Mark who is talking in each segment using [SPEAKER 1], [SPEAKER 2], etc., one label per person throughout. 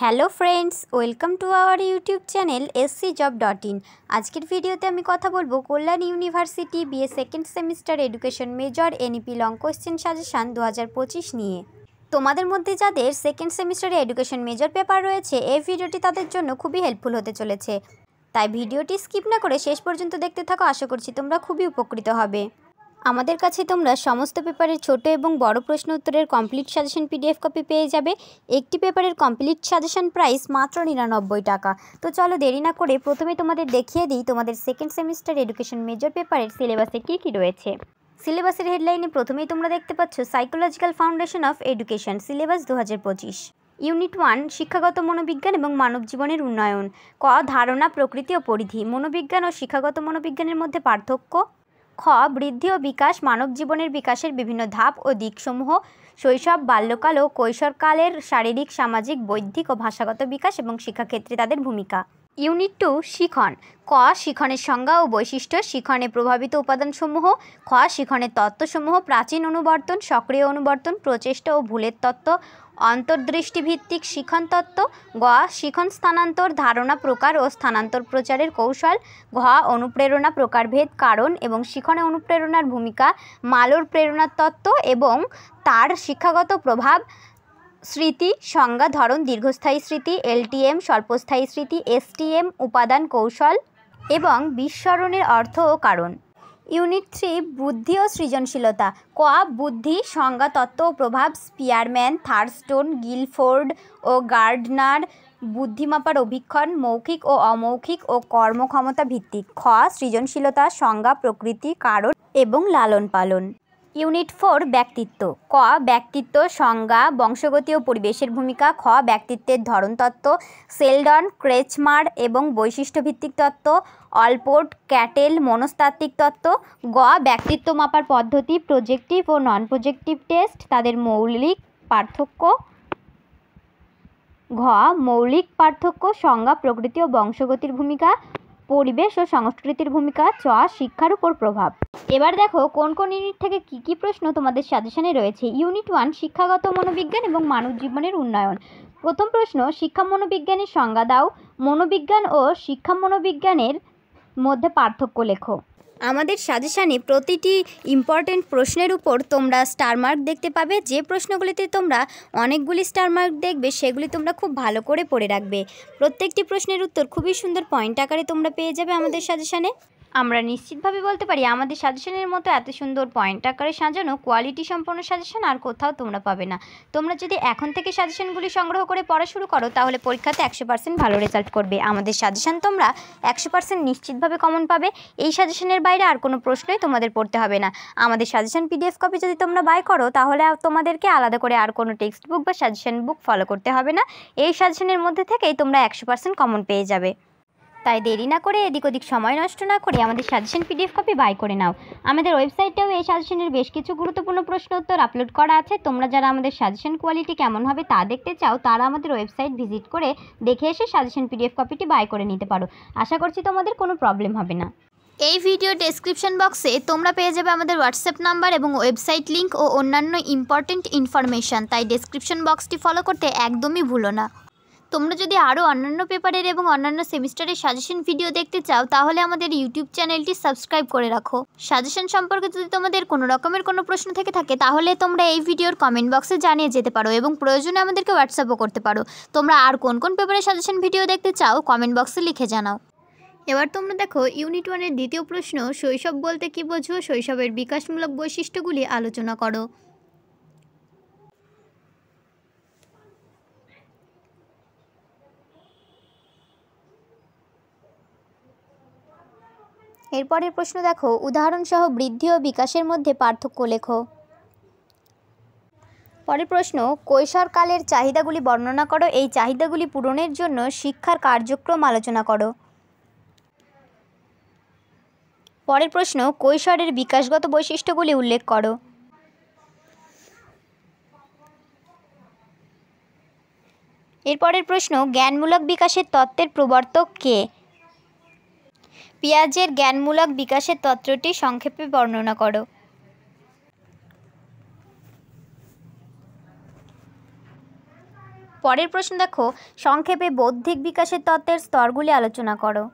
[SPEAKER 1] Hello friends, welcome to our YouTube channel scjob.in। আজকের ভিডিওতে আমি কথা বলবো Kalyan university BA second semester education major NEP long question suggestion 2025 নিয়ে। তোমাদের মধ্যে যাদের সেকেন্ড সেমিস্টারে এডুকেশন মেজর পেপার রয়েছে, এই ভিডিওটি তাদের জন্য খুবই হেল্পফুল হতে চলেছে। তাই ভিডিওটি স্কিপ না করে শেষ পর্যন্ত দেখতে থাকো। আশা করছি তোমরা খুবই উপকৃত হবে। আমাদের কাছে তোমরা সমস্ত পেপারের ছোট এবং বড় প্রশ্ন উত্তরের কমপ্লিট সাজেশন পিডিএফ কপি পেয়ে যাবে। একটি পেপারের কমপ্লিট সাজেশন প্রাইস মাত্র 99 টাকা। তো চলো দেরি না করে প্রথমে তোমাদের দেখিয়ে দিই তোমাদের সেকেন্ড সেমিস্টার এডুকেশন মেজর পেপারের সিলেবাসে কী কী রয়েছে। সিলেবাসের হেডলাইনে প্রথমেই তোমরা দেখতে পাচ্ছ psychological foundation of education syllabus 2025। Unit 1 শিক্ষাগত মনোবিজ্ঞান এবং মানব জীবনের উন্নয়ন। ক ধারণা, প্রকৃতি ও পরিধি। মনোবিজ্ঞান ও শিক্ষাগত মনোবিজ্ঞানের মধ্যে পার্থক্য। খ বৃদ্ধি ও বিকাশ, মানব জীবনের বিকাশের বিভিন্ন ধাপ ও দিকসমূহ। শৈশব, বাল্যকাল ও কৈশোরকালের শারীরিক, সামাজিক, বৌদ্ধিক ও ভাষাগত বিকাশ এবং শিক্ষাক্ষেত্রে তাদের ভূমিকা। ইউনিট 2 শিখন। ক শিখনের সংজ্ঞা ও বৈশিষ্ট্য, শিখনে প্রভাবিত উপাদানসমূহ। খ শিখনের তত্ত্বসমূহ, প্রাচীন অনুবর্তন, সক্রিয় অনুবর্তন, প্রচেষ্টা ও ভুলের তত্ত্ব, অন্তর্দৃষ্টিভিত্তিক শিখন তত্ত্ব। গ শিখন স্থানান্তর, ধারণা প্রকার ও স্থানান্তর প্রচারের কৌশল। ঘ অনুপ্রেরণা প্রকারভেদ, কারণ এবং শিখনে অনুপ্রেরণার ভূমিকা, মালোর প্রেরণার তত্ত্ব এবং তার শিক্ষাগত প্রভাব। স্মৃতি সংজ্ঞা, ধরন, দীর্ঘস্থায়ী স্মৃতি, এলটিএম স্বল্পস্থায়ী স্মৃতি, এসটিএম উপাদান, কৌশল এবং বিস্মরণের অর্থ ও কারণ। ইউনিট 3 বুদ্ধি ও সৃজনশীলতা। ক বুদ্ধি সংজ্ঞা, তত্ত্ব ও প্রভাব। স্পিয়ারম্যান, থার্স্টোন, গিলফোর্ড ও গার্ডনার। বুদ্ধিমাপার অভীক্ষণ, মৌখিক ও অমৌখিক ও কর্মক্ষমতা ভিত্তিক। খ সৃজনশীলতা সংজ্ঞা, প্রকৃতি, কারণ এবং লালন পালন। ইউনিট 4 ব্যক্তিত্ব। ক ব্যক্তিত্ব সংজ্ঞা, বংশগতি ও পরিবেশের ভূমিকা। খ ব্যক্তিত্বের ধরন তত্ত্ব, সেলডন, ক্রেচমার এবং বৈশিষ্ট্যভিত্তিক তত্ত্ব। অলপোর্ট, ক্যাটেল, মনস্তাত্ত্বিক তত্ত্ব। গ ব্যক্তিত্ব মাপার পদ্ধতি, প্রজেক্টিভ ও নন প্রজেক্টিভ টেস্ট, তাদের মৌলিক পার্থক্য। ঘ মৌলিক পার্থক্য সংজ্ঞা, প্রকৃতি ও বংশগতির ভূমিকা, পরিবেশ ও সংস্কৃতির ভূমিকা। চ শিক্ষার উপর প্রভাব। এবার দেখো কোন কোন ইউনিট থেকে কী কী প্রশ্ন তোমাদের সাজেশনে রয়েছে। ইউনিট 1 শিক্ষাগত মনোবিজ্ঞান এবং মানব জীবনের উন্নয়ন। প্রথম প্রশ্ন, শিক্ষা মনোবিজ্ঞানের সংজ্ঞা দাও। মনোবিজ্ঞান ও শিক্ষা মনোবিজ্ঞানের মধ্যে পার্থক্য লেখো। আমাদের সাজেশানে প্রতিটি ইম্পর্টেন্ট প্রশ্নের উপর তোমরা স্টার মার্ক দেখতে পাবে। যে প্রশ্নগুলিতে তোমরা অনেকগুলি স্টার মার্ক দেখবে সেগুলি তোমরা খুব ভালো করে পড়ে রাখবে। প্রত্যেকটি প্রশ্নের উত্তর খুবই সুন্দর পয়েন্ট আকারে তোমরা পেয়ে যাবে আমাদের সাজেশানে। আমরা নিশ্চিতভাবে বলতে পারি আমাদের সাজেশনের মতো এত সুন্দর পয়েন্ট আকারে সাজানো কোয়ালিটি সম্পন্ন সাজেশন আর কোথাও তোমরা পাবে না। তোমরা যদি এখন থেকে সাজেশনগুলি সংগ্রহ করে পড়া শুরু করো তাহলে পরীক্ষাতে 100% ভালো রেজাল্ট করবে। আমাদের সাজেশন তোমরা 100% নিশ্চিতভাবে কমন পাবে। এই সাজেশনের বাইরে আর কোনো প্রশ্নই তোমাদের পড়তে হবে না। আমাদের সাজেশন পিডিএফ কপি যদি তোমরা বাই করো তাহলে তোমাদেরকে আলাদা করে আর কোনো টেক্সট বুক বা সাজেশন বুক ফলো করতে হবে না। এই সাজেশনের মধ্যে থেকেই তোমরা 100% কমন পেয়ে যাবে। তাই দেরি না করে এদিক ওদিক সময় নষ্ট না করে আমাদের সাজেশন পিডিএফ কপি বাই করে নাও। আমাদের ওয়েবসাইটেও এই সাজেশনের বেশ কিছু গুরুত্বপূর্ণ প্রশ্ন উত্তর আপলোড করা আছে। তোমরা যারা আমাদের সাজেশন কোয়ালিটি কেমন হবে তা দেখতে চাও তারা আমাদের ওয়েবসাইট ভিজিট করে দেখে এসে সাজেশন পিডিএফ কপিটি বাই করে নিতে পারো। আশা করছি তোমাদের কোনো প্রবলেম হবে না। এই ভিডিও ডেসক্রিপশন বক্সে তোমরা পেয়ে যাবে আমাদের হোয়াটসঅ্যাপ নাম্বার এবং ওয়েবসাইট লিঙ্ক ও অন্যান্য ইম্পর্টেন্ট ইনফরমেশান। তাই ডেসক্রিপশন বক্সটি ফলো করতে একদমই ভুলো না। তোমরা যদি আরও অন্যান্য পেপারের এবং অন্যান্য সেমিস্টারের সাজেশন ভিডিও দেখতে চাও তাহলে আমাদের ইউটিউব চ্যানেলটি সাবস্ক্রাইব করে রাখো। সাজেশন সম্পর্কে যদি তোমাদের কোনো রকমের কোনো প্রশ্ন থেকে থাকে তাহলে তোমরা এই ভিডিওর কমেন্ট বক্সে জানিয়ে যেতে পারো এবং প্রয়োজনে আমাদেরকে হোয়াটসঅ্যাপও করতে পারো। তোমরা আর কোন কোন পেপারের সাজেশন ভিডিও দেখতে চাও কমেন্ট বক্সে লিখে জানাও। এবার তোমরা দেখো ইউনিট 1-এর দ্বিতীয় প্রশ্ন, শৈশব বলতে কী বোঝো? শৈশবের বিকাশমূলক বৈশিষ্ট্যগুলি আলোচনা করো। এরপরের প্রশ্ন দেখো উদাহরণসহ বৃদ্ধি ও বিকাশের মধ্যে পার্থক্য লেখো। পরের প্রশ্ন, কৈশোরকালের চাহিদাগুলি বর্ণনা করো। এই চাহিদাগুলি পূরণের জন্য শিক্ষার কার্যক্রম আলোচনা করো। পরের প্রশ্ন, কৈশোরের বিকাশগত বৈশিষ্ট্যগুলি উল্লেখ করো। এরপরের প্রশ্ন, জ্ঞানমূলক বিকাশের তত্ত্বের প্রবর্তক কে? পিয়াজের জ্ঞানমূলক বিকাশের তত্ত্বটি সংক্ষেপে বর্ণনা করো। পরের প্রশ্ন দেখো, সংক্ষেপে বৌদ্ধিক বিকাশের তত্ত্বের স্তরগুলি আলোচনা করো।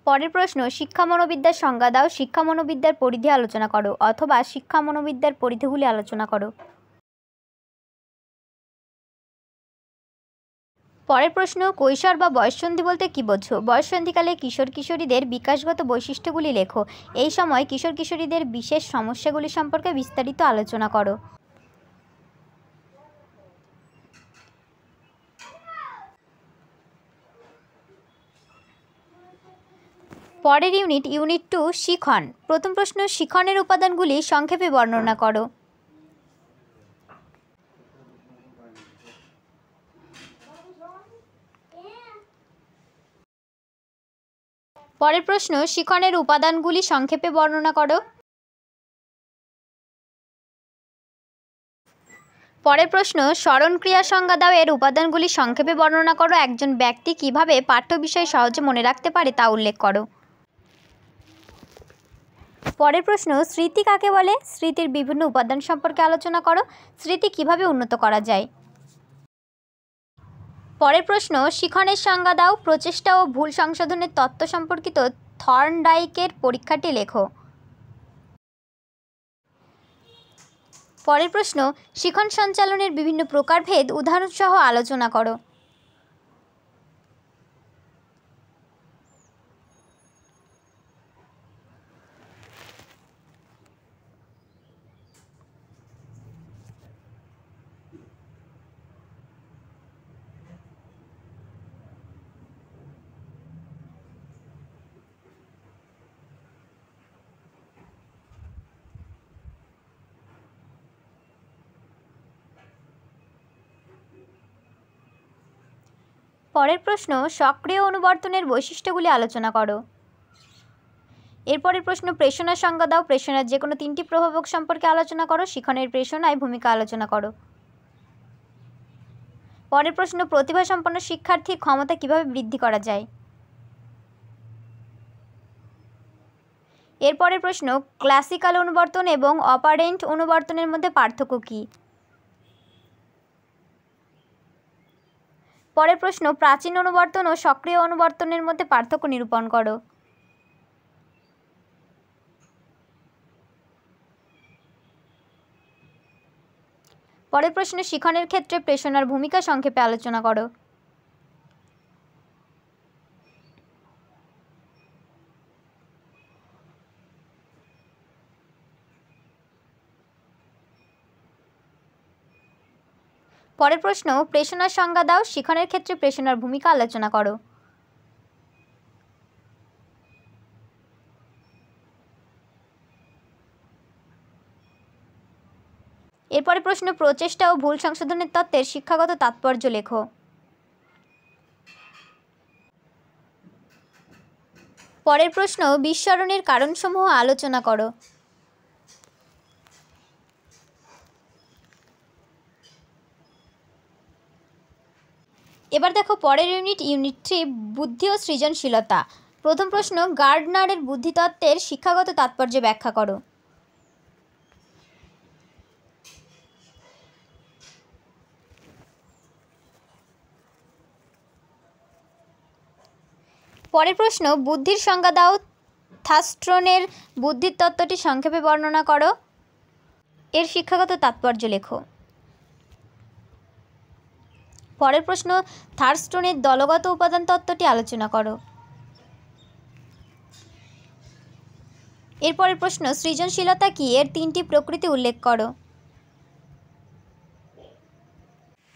[SPEAKER 1] পরের প্রশ্ন, শিক্ষা মনোবিদ্যার সংজ্ঞা দাও। শিক্ষা মনোবিদ্যার পরিধি আলোচনা করো, অথবা শিক্ষা মনোবিদ্যার পরিধিগুলি আলোচনা করো। পরের প্রশ্ন, কৈশোর বা বয়ঃসন্ধি বলতে কী বোঝো? বয়ঃসন্ধিকালে কিশোর কিশোরীদের বিকাশগত বৈশিষ্ট্যগুলি লেখো। এই সময় কিশোর কিশোরীদের বিশেষ সমস্যাগুলি সম্পর্কে বিস্তারিত আলোচনা করো। পরের ইউনিট 2 শিখন। প্রথম প্রশ্ন, শিখনের উপাদানগুলি সংক্ষেপে বর্ণনা করো। পরের প্রশ্ন, শিখনের উপাদানগুলি সংক্ষেপে বর্ণনা করো। পরের প্রশ্ন, স্মরণক্রিয়া সংজ্ঞা দাও। এর উপাদানগুলি সংক্ষেপে বর্ণনা করো। একজন ব্যক্তি কিভাবে পাঠ্য বিষয় সহজে মনে রাখতে পারে তা উল্লেখ করো। পরের প্রশ্ন, স্মৃতি কাকে বলে? স্মৃতির বিভিন্ন উপাদান সম্পর্কে আলোচনা করো। স্মৃতি কিভাবে উন্নত করা যায়? পরের প্রশ্ন, শিখনের সংজ্ঞা দাও। প্রচেষ্টা ও ভুল সংশোধনের তত্ত্ব সম্পর্কিত থর্নডাইকের পরীক্ষাটি লেখো। পরের প্রশ্ন, শিখন সঞ্চালনের বিভিন্ন প্রকারভেদ উদাহরণসহ আলোচনা করো। পরের প্রশ্ন, সক্রিয় অনুবর্তনের বৈশিষ্ট্যগুলি আলোচনা করো। এরপরের প্রশ্ন, প্রেষণার সংজ্ঞা দাও। প্রেষণার যে কোনো 3টি প্রভাবক সম্পর্কে আলোচনা করো। শিখনের প্রেষণায় ভূমিকা আলোচনা করো। পরের প্রশ্ন, প্রতিভাসম্পন্ন শিক্ষার্থীর ক্ষমতা কিভাবে বৃদ্ধি করা যায়? এরপরের প্রশ্ন, ক্লাসিক্যাল অনুবর্তন এবং অপারেন্ট অনুবর্তনের মধ্যে পার্থক্য কী? পরের প্রশ্ন, প্রাচীন অনুবর্তন ও সক্রিয় অনুবর্তনের মধ্যে পার্থক্য নিরূপণ করো। পরের প্রশ্ন, শিখনের ক্ষেত্রে প্রেষণার ভূমিকা সংক্ষেপে আলোচনা করো। পরের প্রশ্ন, প্রেষণার সংজ্ঞা দাও। শিখনের ক্ষেত্রে প্রেষণার ভূমিকা আলোচনা করো। এরপরে প্রশ্ন, প্রচেষ্টা ও ভুল সংশোধনের তত্ত্বের শিক্ষাগত তাৎপর্য লেখো। পরের প্রশ্ন, বিস্মরণের কারণসমূহ আলোচনা করো। এবার দেখো পরের ইউনিট 3 বুদ্ধি ও সৃজনশীলতা। প্রথম প্রশ্ন, গার্ডনারের বুদ্ধিতত্ত্বের শিক্ষাগত তাৎপর্য ব্যাখ্যা করো। পরের প্রশ্ন, বুদ্ধির সংজ্ঞা দাও। থার্স্টনের বুদ্ধির তত্ত্বটি সংক্ষেপে বর্ণনা করো। এর শিক্ষাগত তাৎপর্য লেখো। পরের প্রশ্ন, থার্স্টনের দলগত উপাদান তত্ত্বটি আলোচনা করো। এরপরের প্রশ্ন, সৃজনশীলতা কি? এর 3টি প্রকৃতি উল্লেখ করো।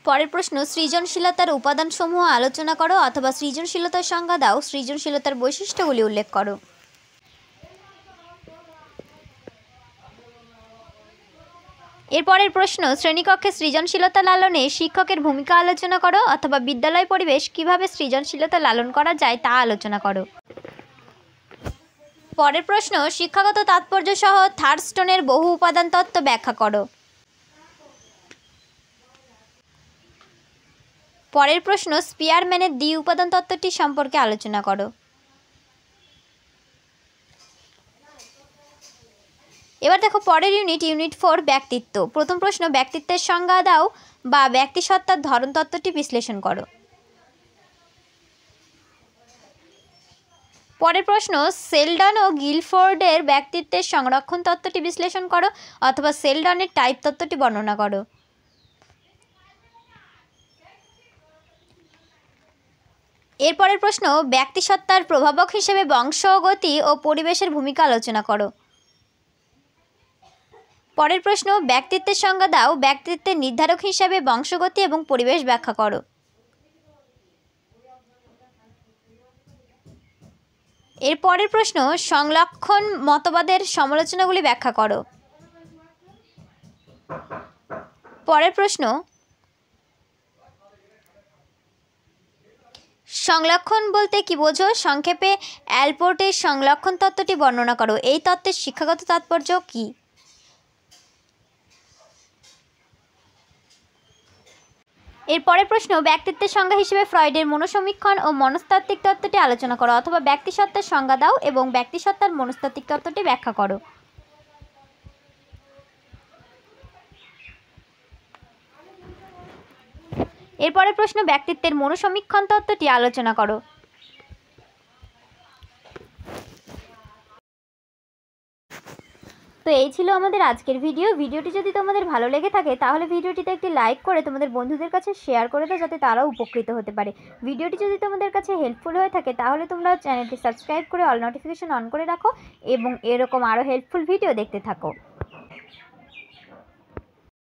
[SPEAKER 1] পরের প্রশ্ন, সৃজনশীলতার উপাদানসমূহ আলোচনা করো, অথবা সৃজনশীলতার সংজ্ঞা দাও। সৃজনশীলতার বৈশিষ্ট্যগুলি উল্লেখ করো। এরপরের প্রশ্ন, শ্রেণীকক্ষে সৃজনশীলতা লালনে শিক্ষকের ভূমিকা আলোচনা করো, অথবা বিদ্যালয় পরিবেশ কিভাবে সৃজনশীলতা লালন করা যায় তা আলোচনা করো। পরের প্রশ্ন, শিক্ষাগত তাৎপর্য সহ থার্ডস্টোনের বহু উপাদান তত্ত্ব ব্যাখ্যা করো। পরের প্রশ্ন, স্পিয়ারম্যানের দ্বি উপাদান তত্ত্বটি সম্পর্কে আলোচনা করো। এবার দেখো পরের ইউনিট 4 ব্যক্তিত্ব। প্রথম প্রশ্ন, ব্যক্তিত্বের সংজ্ঞা দাও বা ব্যক্তিসত্তার ধরন তত্ত্বটি বিশ্লেষণ করো। পরের প্রশ্ন, সেলডন ও গিলফোর্ডের ব্যক্তিত্বের সংরক্ষণ তত্ত্বটি বিশ্লেষণ করো অথবা সেলডনের টাইপ তত্ত্বটি বর্ণনা করো। এরপরের প্রশ্ন, ব্যক্তিসত্তার প্রভাবক হিসেবে বংশগতি ও পরিবেশের ভূমিকা আলোচনা করো। পরের প্রশ্ন, ব্যক্তিত্বের সংজ্ঞা দাও, ব্যক্তিত্বের নির্ধারক হিসাবে বংশগতি এবং পরিবেশ ব্যাখ্যা করো। এর পরের প্রশ্ন, সংলক্ষণ মতবাদের সমালোচনাগুলি ব্যাখ্যা করো। পরের প্রশ্ন, সংলক্ষণ বলতে কি বোঝো? সংক্ষেপে অ্যালপোর্টের সংলক্ষণ তত্ত্বটি বর্ণনা করো। এই তত্ত্বের শিক্ষাগত তাৎপর্য কী? এর পরের প্রশ্ন, ব্যক্তিত্বের সংজ্ঞা হিসেবে ফ্রয়েডের মনসমীক্ষণ ও মনস্তাত্ত্বিক তত্ত্বটি আলোচনা করো অথবা ব্যক্তিসত্তার সংজ্ঞা দাও এবং ব্যক্তিসত্তার মনস্তাত্ত্বিক তত্ত্বটি ব্যাখ্যা করো। এর পরের প্রশ্ন, ব্যক্তিত্বের মনসমীক্ষণ তত্ত্বটি আলোচনা করো। তো এই ছিল আমাদের আজকের ভিডিওটি যদি তোমাদের ভালো লেগে থাকে তাহলে ভিডিওটিতে একটি লাইক করে তোমাদের বন্ধুদের কাছে শেয়ার করে দাও যাতে তারাও উপকৃত হতে পারে। ভিডিওটি যদি তোমাদের কাছে হেল্পফুল হয়ে থাকে তাহলে তোমরা চ্যানেলটি সাবস্ক্রাইব করে অল নোটিফিকেশন অন করে রাখো এবং এরকম আরও হেল্পফুল ভিডিও দেখতে থাকো।